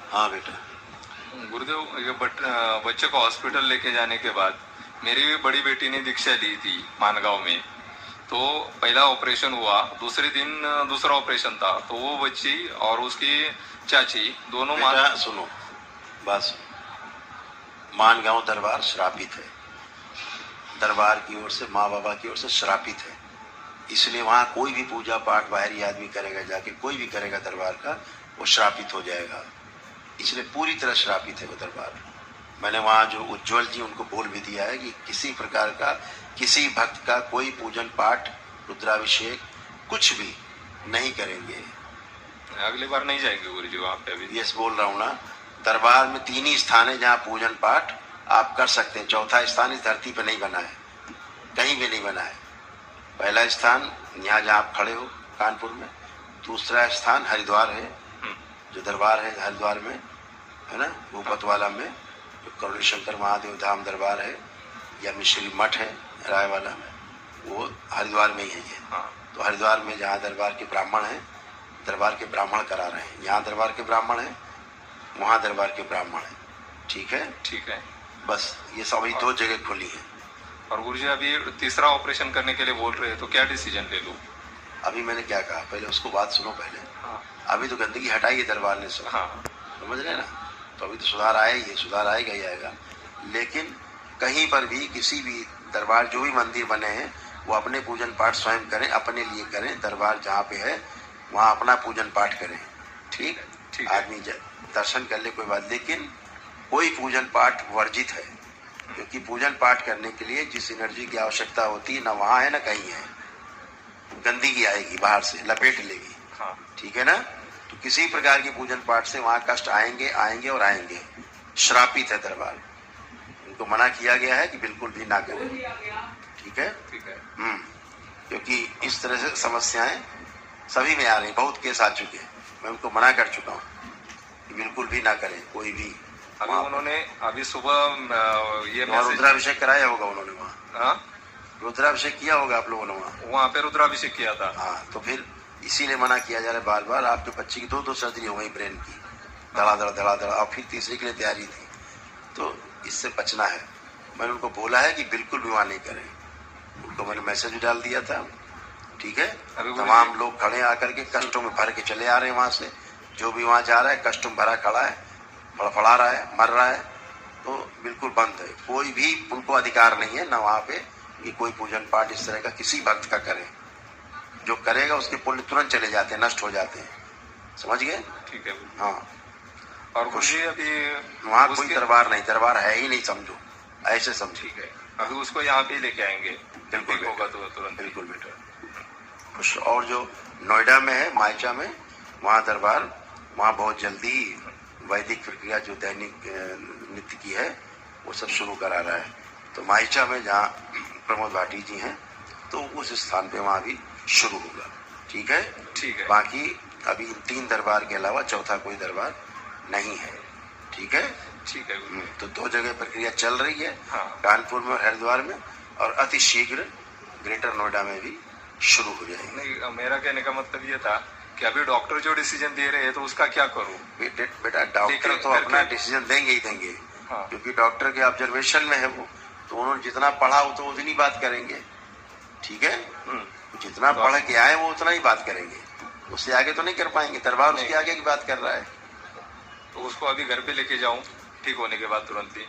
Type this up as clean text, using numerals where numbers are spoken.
हाँ बेटा। गुरुदेव, ये बच्चे को हॉस्पिटल लेके जाने के बाद मेरी बड़ी बेटी ने दीक्षा ली थी मानगांव में। तो पहला ऑपरेशन हुआ, दूसरे दिन दूसरा ऑपरेशन था, तो वो बच्ची और उसकी चाची दोनों बेटा सुनो, बस मानगांव दरबार श्रापित है, दरबार की ओर से, माँ बाबा की ओर से श्रापित है। इसलिए वहाँ कोई भी पूजा पाठ बाहरी आदमी करेगा, जाके कोई भी करेगा दरबार का, वो श्रापित हो जाएगा। इसलिए पूरी तरह श्रापित है वो दरबार। मैंने वहाँ जो उज्जवल जी उनको बोल भी दिया है कि किसी प्रकार का किसी भक्त का कोई पूजन पाठ, रुद्राभिषेक कुछ भी नहीं करेंगे। अगली बार नहीं जाएंगे गुरु जी वहाँ पे? अभी यस बोल रहा हूँ ना, दरबार में 3 ही स्थान है जहाँ पूजन पाठ आप कर सकते हैं। चौथा स्थान इस धरती पर नहीं बना है, कहीं भी नहीं बना है। पहला स्थान यहाँ जहाँ आप खड़े हो कानपुर में, दूसरा स्थान हरिद्वार है, जो दरबार है हरिद्वार में है ना, भूपतवाला में जो करुणी शंकर महादेव धाम दरबार है, या मिश्री मठ है रायवाला में, वो हरिद्वार में ही है ये। तो हरिद्वार में जहाँ दरबार के ब्राह्मण हैं, दरबार के ब्राह्मण करा रहे हैं। यहाँ दरबार के ब्राह्मण हैं, वहाँ दरबार के ब्राह्मण हैं। ठीक है, ठीक है। बस ये सभी 2 जगह खुली है। और गुरुजी अभी तीसरा ऑपरेशन करने के लिए बोल रहे हैं, तो क्या डिसीजन ले लूं? अभी मैंने क्या कहा, पहले उसको बात सुनो पहले। हाँ। अभी तो गंदगी हटाई है दरबार ने सब। हाँ। समझ रहे ना, तो अभी तो सुधार आएगा, सुधार आएगा ही आएगा। लेकिन कहीं पर भी किसी भी दरबार, जो भी मंदिर बने हैं, वो अपने पूजन पाठ स्वयं करें, अपने लिए करें। दरबार जहाँ पे है वहाँ अपना पूजन पाठ करें। ठीक, आदमी दर्शन कर ले कोई बात, लेकिन कोई पूजन पाठ वर्जित है, क्योंकि पूजन पाठ करने के लिए जिस एनर्जी की आवश्यकता होती है, ना वहाँ है ना कहीं है। गंदगी आएगी बाहर से, लपेट लेगी। ठीक है ना, तो किसी प्रकार की पूजन पाठ से वहाँ कष्ट आएंगे आएंगे और आएंगे। श्रापित है दरबार, उनको मना किया गया है कि बिल्कुल भी ना करें। ठीक है, ठीक है। क्योंकि इस तरह से समस्याएं सभी में आ रही, बहुत केस आ चुके हैं। मैं उनको मना कर चुका हूँ कि बिल्कुल भी ना करें कोई भी। अभी उन्होंने अभी सुबह ये रुद्राभिषेक कराया होगा उन्होंने वहाँ। रुद्राभिषेक किया होगा आप लोगों ने वहाँ पे रुद्राभिषेक किया था। हाँ, तो फिर इसीलिए मना किया जा रहा है बार बार। आपके बच्चे की 2 सर्जरी हो गई ब्रेन की, धड़ाधड़, और फिर तीसरी के लिए तैयारी थी, तो इससे बचना है। मैंने उनको बोला है कि बिल्कुल भी वहाँ नहीं करें। उनको मैंने मैसेज भी डाल दिया था। ठीक है, तमाम लोग खड़े आकर के कष्टों में भर के चले आ रहे हैं वहाँ से। जो भी वहाँ जा रहा है कष्टों में भरा खड़ा है, फड़फड़ा रहा है, मर रहा है, तो बिल्कुल बंद है। कोई भी उनको अधिकार नहीं है ना वहाँ पे कि कोई पूजन पाठ इस तरह का किसी भक्त का करे। जो करेगा उसके पुण्य तुरंत चले जाते हैं, नष्ट हो जाते हैं। समझ गए? ठीक है। हाँ, और कुछ अभी वहाँ कोई दरबार नहीं, दरबार है ही नहीं, समझो, ऐसे समझो। ठीक है, अभी उसको यहाँ पे लेके आएंगे। बिल्कुल होगा तो तुरंत। बिल्कुल बेटा। कुछ और जो नोएडा में है, माइचा में, वहाँ दरबार, वहाँ बहुत जल्दी वैदिक प्रक्रिया जो दैनिक नित्य की है वो सब शुरू करा रहा है। तो माइचा में जहाँ प्रमोद भाटी जी हैं, तो उस स्थान पे वहाँ भी शुरू होगा। ठीक है, ठीक है। बाकी अभी 3 दरबार के अलावा चौथा कोई दरबार नहीं है। ठीक है, ठीक है। तो 2 जगह प्रक्रिया चल रही है। हाँ। कानपुर में और हरिद्वार में, और अति शीघ्र ग्रेटर नोएडा में भी शुरू हो जाएगी। नहीं, मेरा कहने का मतलब ये था कि अभी डॉक्टर जो डिसीजन दे रहे हैं, तो उसका क्या करूं? बेटा डॉक्टर तो अपना डिसीजन देंगे ही देंगे। हाँ। क्योंकि डॉक्टर के ऑब्जर्वेशन में है वो, तो उन्होंने जितना पढ़ा हो तो उतनी बात करेंगे। ठीक है, जितना पढ़ के आए वो उतना ही बात करेंगे, उससे आगे तो नहीं कर पाएंगे। दरबार उसके आगे की बात कर रहा है। तो उसको अभी घर पे लेके जाऊं ठीक होने के बाद तुरंत ही?